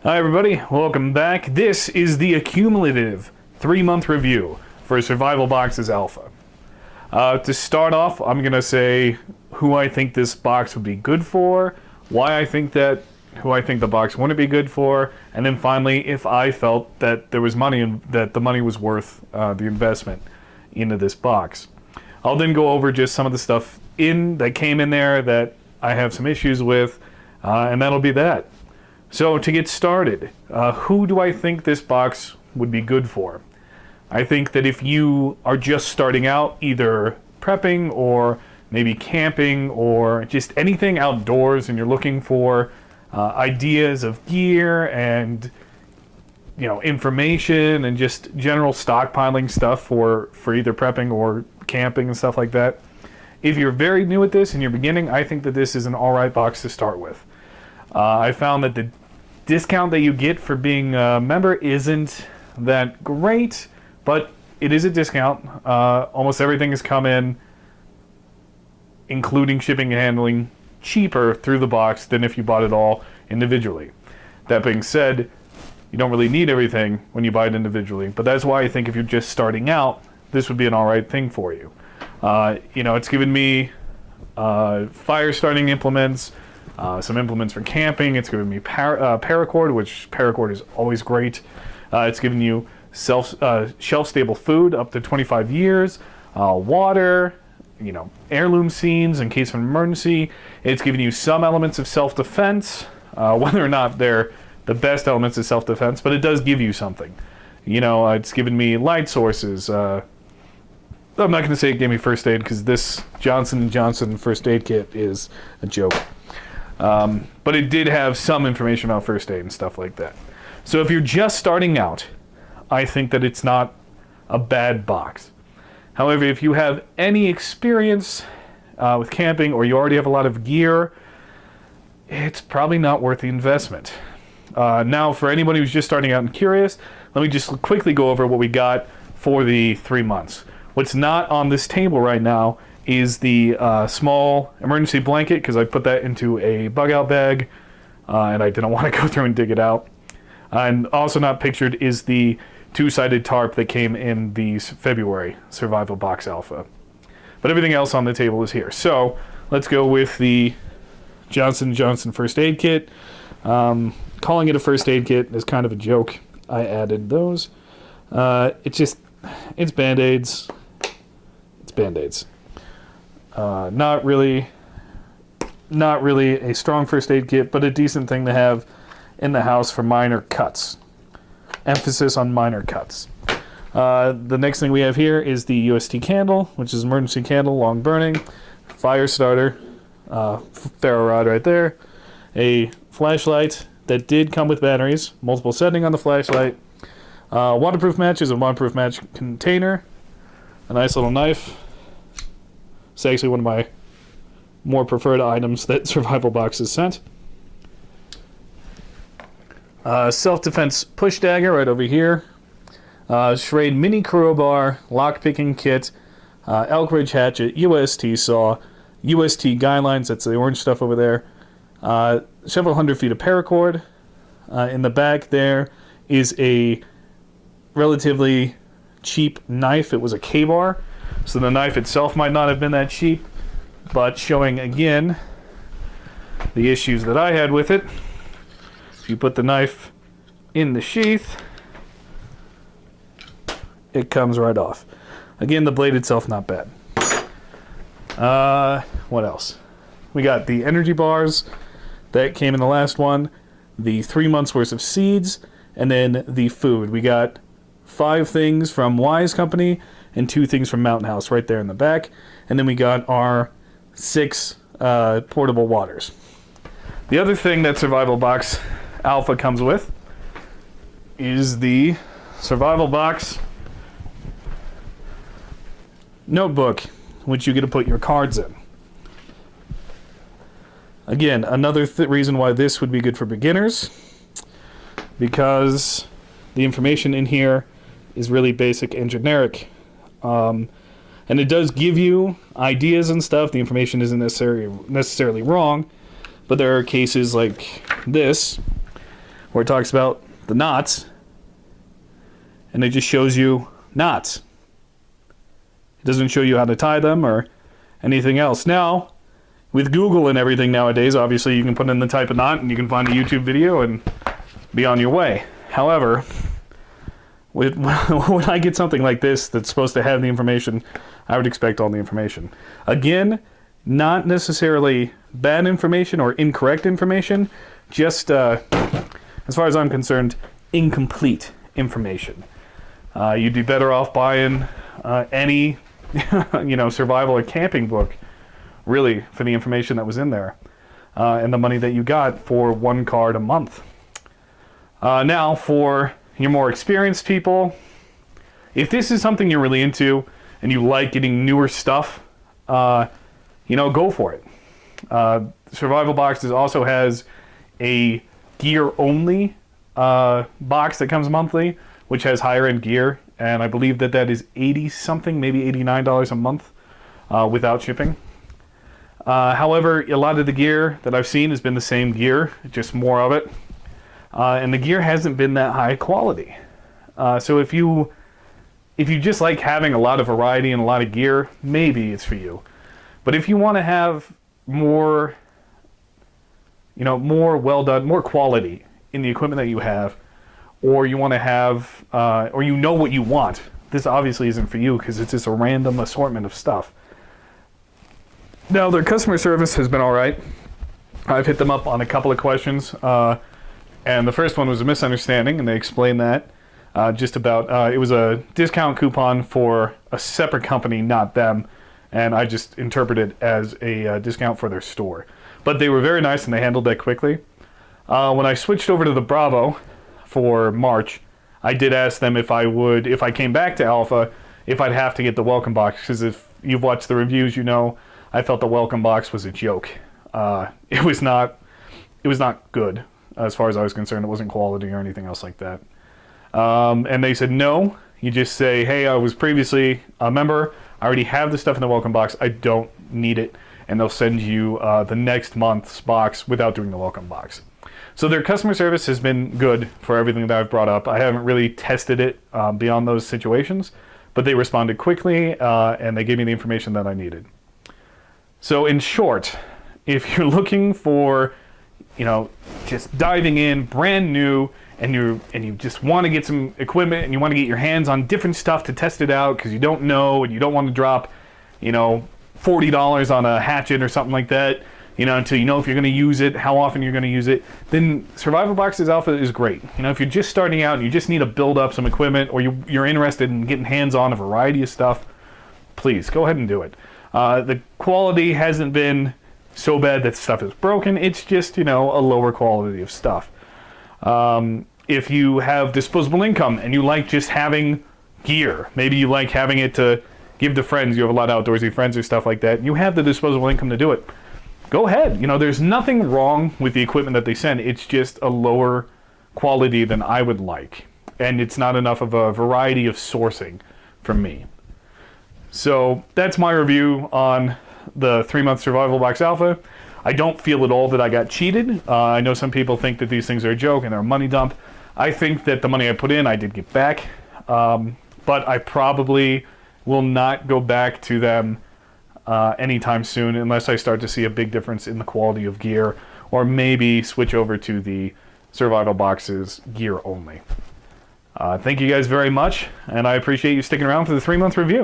Hi everybody, welcome back. This is the accumulative 3-month review for Survival Boxes Alpha. To start off, I'm going to say who I think this box would be good for, who I think the box wouldn't be good for, and then finally if I felt that there was money and that the money was worth the investment into this box. I'll then go over just some of the stuff that came in there that I have some issues with, and that'll be that. So to get started, who do I think this box would be good for? I think that if you are just starting out, either prepping or maybe camping or just anything outdoors, and you're looking for ideas of gear and information and just general stockpiling stuff for either prepping or camping and stuff like that. If you're very new at this and you're beginning, I think that this is an alright box to start with. I found that the discount that you get for being a member isn't that great, but it is a discount. Almost everything has come in, including shipping and handling, cheaper through the box than if you bought it all individually. That being said, you don't really need everything when you buy it individually, but that's why I think if you're just starting out, this would be an alright thing for you. It's given me fire starting implements, some implements for camping. It's given me paracord, which paracord is always great. It's given you shelf-stable food up to 25 years, water, heirloom scenes in case of an emergency. It's given you some elements of self-defense, whether or not they're the best elements of self-defense, but it does give you something. It's given me light sources. I'm not going to say it gave me first aid because this Johnson & Johnson first aid kit is a joke. But it did have some information about first aid and stuff like that. So if you're just starting out, I think that it's not a bad box. However, if you have any experience with camping or you already have a lot of gear, it's probably not worth the investment. Now, for anybody who's just starting out and curious, let me just quickly go over what we got for the 3 months. What's not on this table right now is the small emergency blanket, because I put that into a bug out bag and I didn't want to go through and dig it out. And also not pictured is the two-sided tarp that came in the February Survival Box Alpha. But everything else on the table is here. So let's go with the Johnson & Johnson first aid kit. Calling it a first aid kit is kind of a joke. I added those. It's Band-Aids. It's Band-Aids. Not really a strong first aid kit, but a decent thing to have in the house for minor cuts. Emphasis on minor cuts. The next thing we have here is the UST candle, which is emergency candle, long burning, fire starter, ferro rod right there, a flashlight that did come with batteries, multiple setting on the flashlight, waterproof match is a waterproof match container, a nice little knife. It's actually one of my more preferred items that Survival Boxes sent. Self-defense push dagger right over here. Schrade mini crowbar, lock-picking kit, elk ridge hatchet, UST saw, UST guidelines, that's the orange stuff over there. Several hundred feet of paracord. In the back there is a relatively cheap knife. It was a K-bar. So the knife itself might not have been that cheap, but showing again the issues that I had with it. If you put the knife in the sheath, it comes right off. Again, the blade itself not bad. What else? We got the energy bars that came in the last one, the 3 months worth of seeds, and then the food. We got 5 things from Wise Company and 2 things from Mountain House right there in the back. And then we got our 6 portable waters. The other thing that Survival Box Alpha comes with is the Survival Box notebook, which you get to put your cards in. Again, another reason why this would be good for beginners, because the information in here is really basic and generic. And it does give you ideas and stuff. The information isn't necessarily wrong, but there are cases like this where it talks about the knots, and it just shows you knots. It doesn't show you how to tie them or anything else. Now, with Google and everything nowadays, obviously you can put in the type of knot and you can find a YouTube video and be on your way. However, when I get something like this that's supposed to have the information, I would expect all the information. Again, not necessarily bad information or incorrect information, just, as far as I'm concerned, incomplete information. You'd be better off buying any survival or camping book, really, for the information that was in there and the money that you got for one card a month. Now, for your more experienced people, if this is something you're really into and you like getting newer stuff, go for it. Survival Boxes also has a gear-only box that comes monthly, which has higher-end gear, and I believe that is $80-something, maybe $89 a month without shipping. However, a lot of the gear that I've seen has been the same gear, just more of it. And the gear hasn't been that high quality. So if you just like having a lot of variety and a lot of gear, maybe it's for you. But if you want to have more well done, more quality in the equipment that you have, or you want to have, or you know what you want, this obviously isn't for you because it's just a random assortment of stuff. Now, their customer service has been all right. I've hit them up on a couple of questions. And the first one was a misunderstanding, and they explained that just about, it was a discount coupon for a separate company, not them, and I just interpreted it as a discount for their store. But they were very nice, and they handled that quickly. When I switched over to the Bravo for March, I did ask them if I came back to Alpha, if I'd have to get the welcome box, because if you've watched the reviews, I felt the welcome box was a joke. It was not good. As far as I was concerned, it wasn't quality or anything else like that. And they said, no, you just say, hey, I was previously a member. I already have the stuff in the welcome box. I don't need it. And they'll send you the next month's box without doing the welcome box. So their customer service has been good for everything that I've brought up. I haven't really tested it beyond those situations, but they responded quickly and they gave me the information that I needed. So in short, if you're looking for just diving in brand new and you just want to get some equipment and you want to get your hands on different stuff to test it out because you don't know and you don't want to drop $40 on a hatchet or something like that until you know if you're going to use it, how often you're going to use it, then Survival Boxes Alpha is great. If you're just starting out and you just need to build up some equipment, or you're interested in getting hands on a variety of stuff, please go ahead and do it. The quality hasn't been so bad that stuff is broken. It's just, a lower quality of stuff. If you have disposable income and you like just having gear, maybe you like having it to give to friends, you have a lot of outdoorsy friends or stuff like that, and you have the disposable income to do it, go ahead. There's nothing wrong with the equipment that they send. It's just a lower quality than I would like. And it's not enough of a variety of sourcing for me. So that's my review on the 3-month Survival Box Alpha. I don't feel at all that I got cheated. I know some people think that these things are a joke and they're a money dump. I think that the money I put in, I did get back. But I probably will not go back to them anytime soon unless I start to see a big difference in the quality of gear, or maybe switch over to the Survival Boxes gear only. Thank you guys very much, and I appreciate you sticking around for the 3-month review.